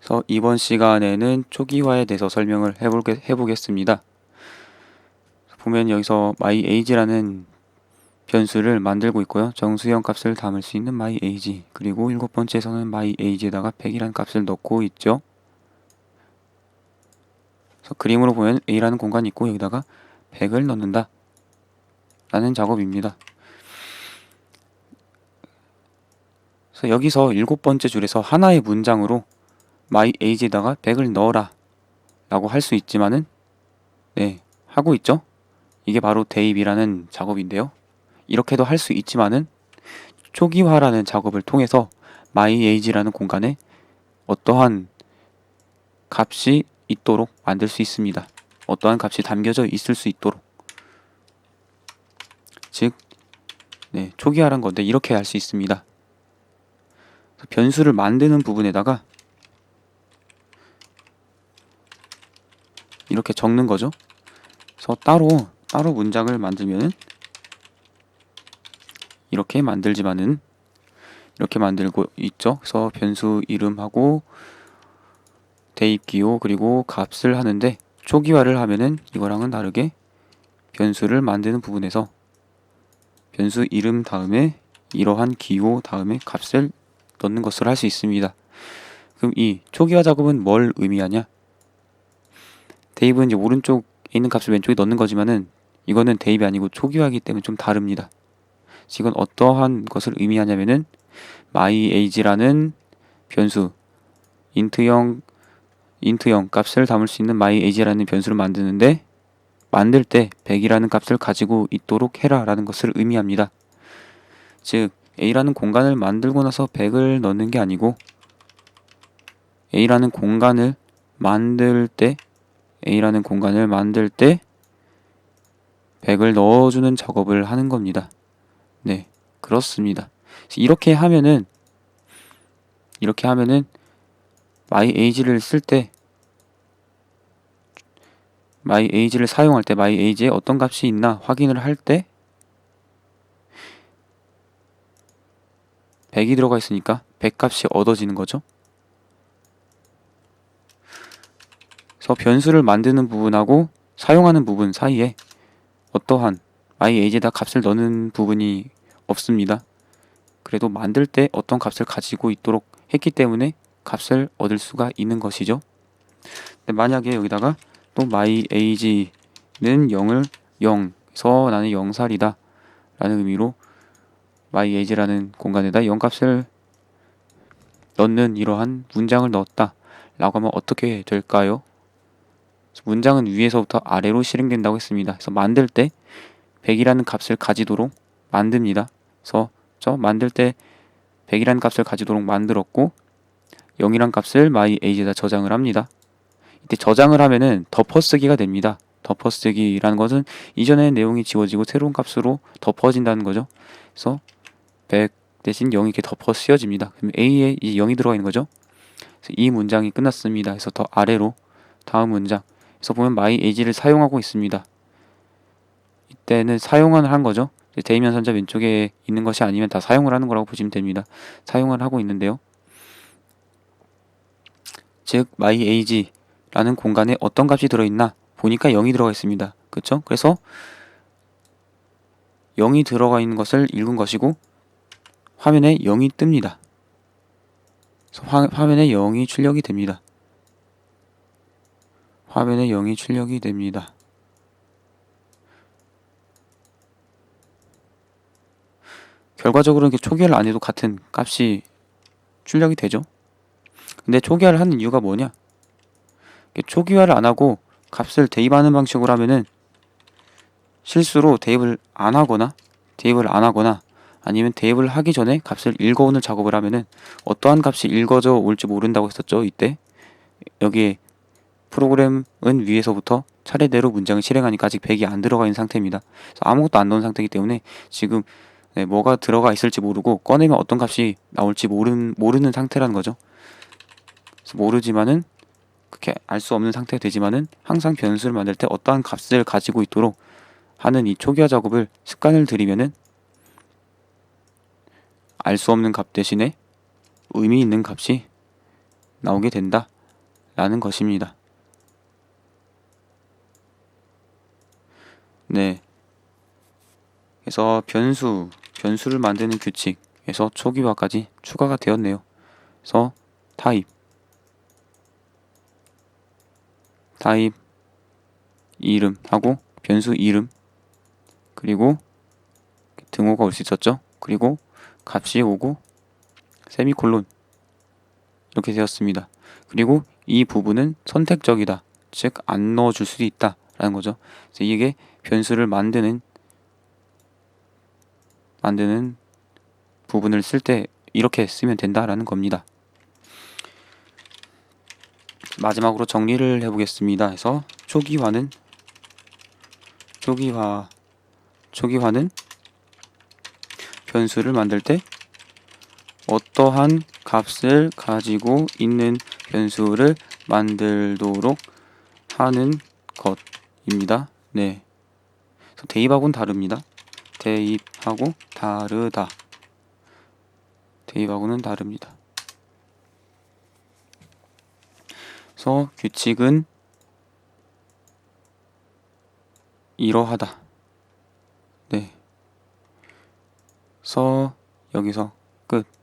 그래서 이번 시간에는 초기화에 대해서 설명을 해보겠습니다. 보면 여기서 myAge라는 변수를 만들고 있고요. 정수형 값을 담을 수 있는 myAge, 그리고 7번째에서는 myAge에다가 100이라는 값을 넣고 있죠. 그래서 그림으로 보면 A라는 공간이 있고 여기다가 100을 넣는다 라는 작업입니다. 그래서 여기서 7번째 줄에서 하나의 문장으로 myAge에다가 100을 넣어라 라고 할 수 있지만은 하고 있죠. 이게 바로 대입이라는 작업인데요. 이렇게도 할 수 있지만은 초기화라는 작업을 통해서 myAge라는 공간에 어떠한 값이 있도록 만들 수 있습니다. 어떠한 값이 담겨져 있을 수 있도록. 즉, 초기화란 건데 이렇게 할 수 있습니다. 변수를 만드는 부분에다가 이렇게 적는 거죠. 그래서 따로 문장을 만들면은 이렇게 만들지만은 이렇게 만들고 있죠. 그래서 변수 이름하고 대입 기호 그리고 값을 하는데, 초기화를 하면은 이거랑은 다르게 변수를 만드는 부분에서 변수 이름 다음에 이러한 기호 다음에 값을 넣는 것으로 할 수 있습니다. 그럼 이 초기화 작업은 뭘 의미하냐? 대입은 이제 오른쪽에 있는 값을 왼쪽에 넣는 거지만은 이거는 대입이 아니고 초기화이기 때문에 좀 다릅니다. 이건 어떠한 것을 의미하냐면은 myAge라는 변수, 인트형 값을 담을 수 있는 myAge라는 변수를 만드는데, 만들 때 100이라는 값을 가지고 있도록 해라 라는 것을 의미합니다. 즉 A라는 공간을 만들고 나서 100을 넣는 게 아니고 A라는 공간을 만들 때 100을 넣어주는 작업을 하는 겁니다. 네, 그렇습니다. 이렇게 하면은 myAge를 쓸 때, myAge를 사용할 때 myAge에 어떤 값이 있나 확인을 할 때 100이 들어가 있으니까 100 값이 얻어지는 거죠. 그래서 변수를 만드는 부분하고 사용하는 부분 사이에 어떠한 myAge에다 값을 넣는 부분이 없습니다. 그래도 만들 때 어떤 값을 가지고 있도록 했기 때문에 값을 얻을 수가 있는 것이죠. 근데 만약에 여기다가 또 myAge는 0을 0에서 나는 0살이다 라는 의미로 myAge라는 공간에다 0값을 넣는 이러한 문장을 넣었다 라고 하면 어떻게 될까요? 문장은 위에서부터 아래로 실행된다고 했습니다. 그래서 만들 때 100이라는 값을 가지도록 만듭니다. 그래서 만들 때 100이라는 값을 가지도록 만들었고 0이란 값을 myAge에다 저장을 합니다. 이때 저장을 하면은 덮어쓰기가 됩니다. 덮어쓰기라는 것은 이전의 내용이 지워지고 새로운 값으로 덮어진다는 거죠. 그래서 100 대신 0이 이렇게 덮어 씌워집니다. 그럼 A에 이 0이 들어가 있는 거죠. 그래서 이 문장이 끝났습니다. 그래서 더 아래로 다음 문장. 그래서 보면 myAge를 사용하고 있습니다. 이때는 사용을 한 거죠. 대입 연산자 왼쪽에 있는 것이 아니면 다 사용을 하는 거라고 보시면 됩니다. 사용을 하고 있는데요. 즉 myAge라는 공간에 어떤 값이 들어있나 보니까 0이 들어가 있습니다. 그렇죠? 그래서 0이 들어가 있는 것을 읽은 것이고 화면에 0이 뜹니다. 그래서 화면에 0이 출력이 됩니다. 화면에 0이 출력이 됩니다. 결과적으로 이렇게 초기화를 안 해도 같은 값이 출력이 되죠. 근데 초기화를 하는 이유가 뭐냐? 초기화를 안 하고 값을 대입하는 방식으로 하면은 실수로 대입을 안 하거나 아니면 대입을 하기 전에 값을 읽어오는 작업을 하면은 어떠한 값이 읽어져 올지 모른다고 했었죠. 이때 여기에 프로그램은 위에서부터 차례대로 문장을 실행하니까 아직 100이 안 들어가 있는 상태입니다. 그래서 아무것도 안 넣은 상태이기 때문에 지금 뭐가 들어가 있을지 모르고 꺼내면 어떤 값이 나올지 모르는 상태라는 거죠. 그래서 모르지만은 그렇게 알 수 없는 상태가 되지만은 항상 변수를 만들 때 어떠한 값을 가지고 있도록 하는 이 초기화 작업을 습관을 들이면은 알 수 없는 값 대신에 의미 있는 값이 나오게 된다 라는 것입니다. 네. 그래서 변수를 만드는 규칙에서 초기화까지 추가가 되었네요. 그래서 타입 이름하고 변수 이름, 그리고 등호가 올 수 있었죠. 그리고 값이 오고 세미콜론 이렇게 되었습니다. 그리고 이 부분은 선택적이다. 즉 안 넣어줄 수도 있다 라는 거죠. 그래서 이게 변수를 만드는 부분을 쓸 때 이렇게 쓰면 된다라는 겁니다. 마지막으로 정리를 해보겠습니다. 그래서 초기화는 변수를 만들 때 어떠한 값을 가지고 있는 변수를 만들도록 하는 것입니다. 네. 그래서 대입하고는 다릅니다. 대입하고는 다릅니다. 그래서 규칙은 이러하다. 네. 그래서 여기서 끝.